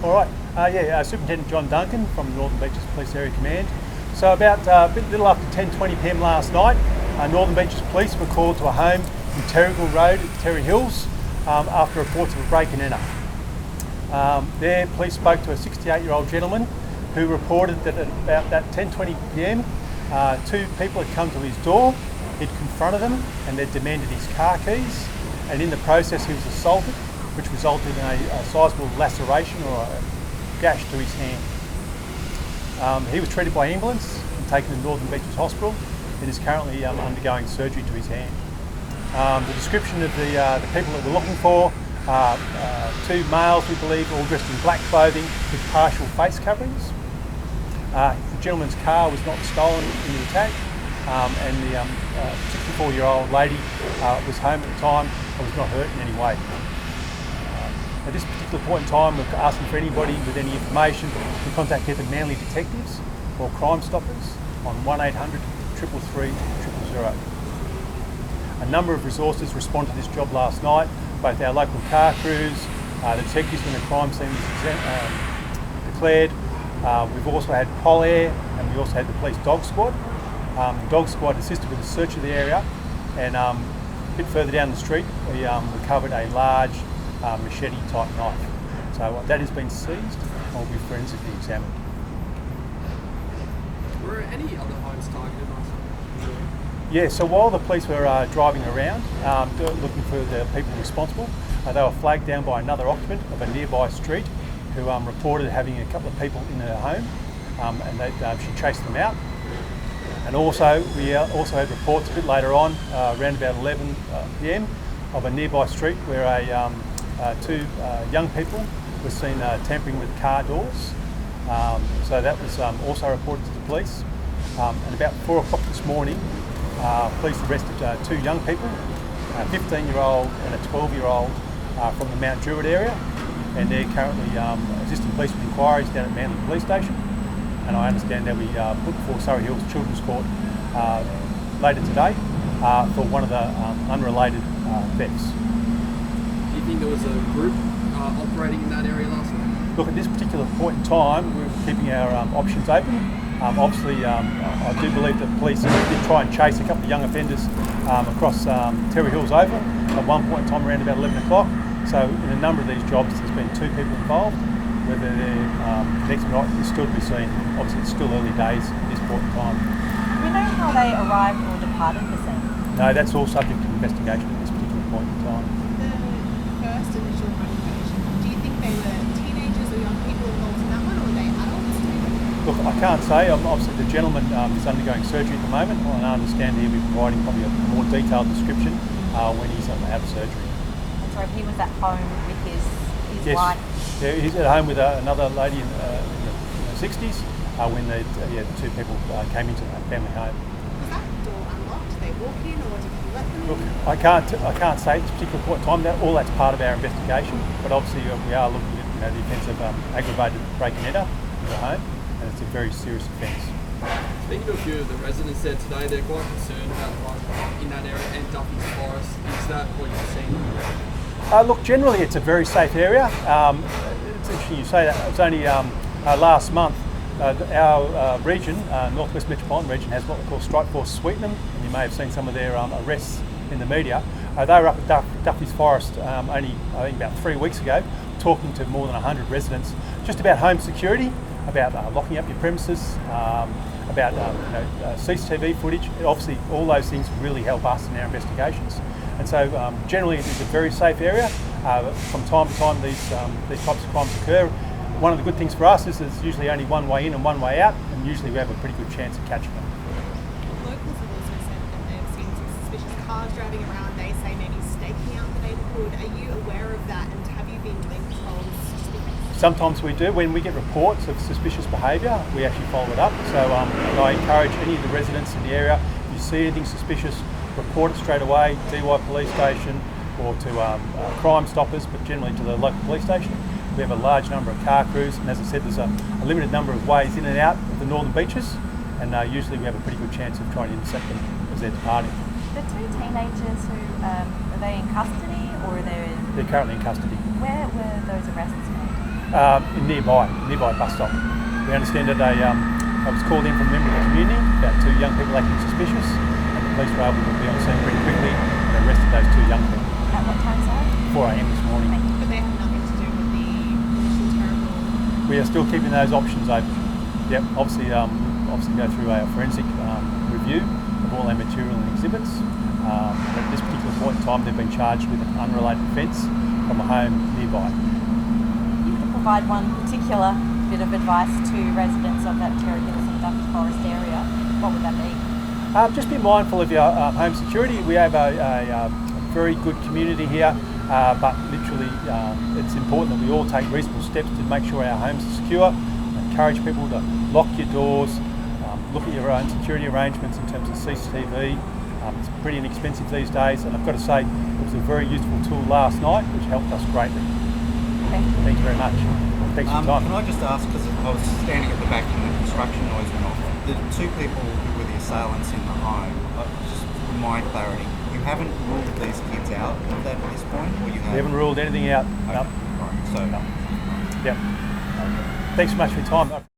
All right, Superintendent John Duncan from the Northern Beaches Police Area Command. So about a little after 10:20 p.m. last night, Northern Beaches Police were called to a home in Terrey Road at Terrey Hills after reports of a break and enter. There, police spoke to a 68-year-old gentleman who reported that at about that 10:20 p.m, two people had come to his door. He'd confronted them and they'd demanded his car keys, and in the process he was assaulted, which resulted in a sizable laceration or a gash to his hand. He was treated by ambulance and taken to Northern Beaches Hospital and is currently undergoing surgery to his hand. The description of the people that we're looking for are two males, we believe, all dressed in black clothing with partial face coverings. The gentleman's car was not stolen in the attack, and the 64-year-old lady was home at the time and was not hurt in any way. At this particular point in time, we're asking for anybody with any information to contact either Manly Detectives or Crime Stoppers on 1800 333 000. A number of resources responded to this job last night, both our local car crews, the detectives when the crime scene was declared. We've also had Pol Air, and we also had the police dog squad. The dog squad assisted with the search of the area, and a bit further down the street we recovered a large machete type knife. So that has been seized and will be forensically examined. Were any other homes targeted last night? Yeah, so while the police were driving around looking for the people responsible, they were flagged down by another occupant of a nearby street who reported having a couple of people in her home, and she chased them out. And also, we also had reports a bit later on, around about 11 p.m, of a nearby street where two young people were seen tampering with car doors. So that was also reported to the police. And about 4 o'clock this morning, police arrested two young people, a 15-year-old and a 12-year-old from the Mount Druitt area, and they're currently assisting police with inquiries down at Manly Police Station. And I understand they'll be put before Terrey Hills Children's Court later today for one of the unrelated thefts. Do you think there was a group operating in that area last night? Look, at this particular point in time, we're keeping our options open. Obviously, I do believe that police did try and chase a couple of young offenders across Terrey Hills Oval at one point in time around about 11 o'clock. So in a number of these jobs, there's been two people involved. Whether they're next or not is still to be seen. Obviously, it's still early days at this point in time. Do we know how they arrived or departed the scene? No, that's all subject to investigation at this particular point in time. The first initial investigation, do you think they were teenagers or young people involved in that one, or were they adults? Look, I can't say. Obviously, the gentleman is undergoing surgery at the moment. I understand he'll be providing probably a more detailed description when he's out of surgery. And so he was at home with his Yes. wife? Yeah, he's at home with another lady in the 60s when the two people came into the family home. Was that door unlocked? Did they walk in, or did you let them in? Look, I can't say at this particular point in time. All that's part of our investigation. But obviously, we are looking at the offence of aggravated break and enter in the home, and it's a very serious offence. Speaking to a few of the residents there today, they're quite concerned about crime in that area and Duffy's Forest. Is that what you've seen? Look, generally it's a very safe area. It's interesting you say that. It's only last month our region, Northwest Metropolitan Region, has what we call Strike Force Sweetenham, and you may have seen some of their arrests in the media. They were up at Duffy's Forest only, I think, about 3 weeks ago, talking to more than 100 residents just about home security, about locking up your premises, about CCTV footage. Obviously, all those things really help us in our investigations. And so generally it is a very safe area. From time to time these types of crimes occur. One of the good things for us is there's usually only one way in and one way out, and usually we have a pretty good chance of catching them. Locals have also said that they've seen some suspicious cars driving around. They say maybe staking out the neighbourhood. Are you aware of that, and have you been linked or suspicious? Sometimes we do. When we get reports of suspicious behaviour, we actually follow it up. So I encourage any of the residents in the area, if you see anything suspicious, report it straight away, DY Police Station, or to Crime Stoppers, but generally to the local police station. We have a large number of car crews, and as I said, there's a limited number of ways in and out of the northern beaches, and usually we have a pretty good chance of trying to intercept them as they're departing. The two teenagers who, are they in custody or are they... They're currently in custody. Where were those arrests made? nearby bus stop. We understand that I was called in from a member of the community about 2 young people acting suspicious, and the police were able to be on scene pretty quickly and arrested those 2 young people. At what time, sorry? 4 a.m. this morning. But they have nothing to do with the initial terrible. We are still keeping those options open. Yep, obviously go through a forensic review of all our material and exhibits. At this particular point in time, they've been charged with an unrelated offence from a home nearby. You could provide one particular bit of advice to residents of that Terrey Hills and Duffy Forest area. What would that be? Just be mindful of your home security. We have a very good community here, but literally it's important that we all take reasonable steps to make sure our homes are secure. Encourage people to lock your doors, look at your own security arrangements in terms of CCTV. It's pretty inexpensive these days, and I've got to say it was a very useful tool last night which helped us greatly. Thank you. Thank you very much. Thanks for your time. Can I just ask, because I was standing at the back and the construction noise went off, the 2 people who were the assailants in the home, just for my clarity, you haven't ruled these kids out of that at this point, or you have? We haven't ruled anything out. Okay. No. Right. So, Yep. Thanks so much for your time.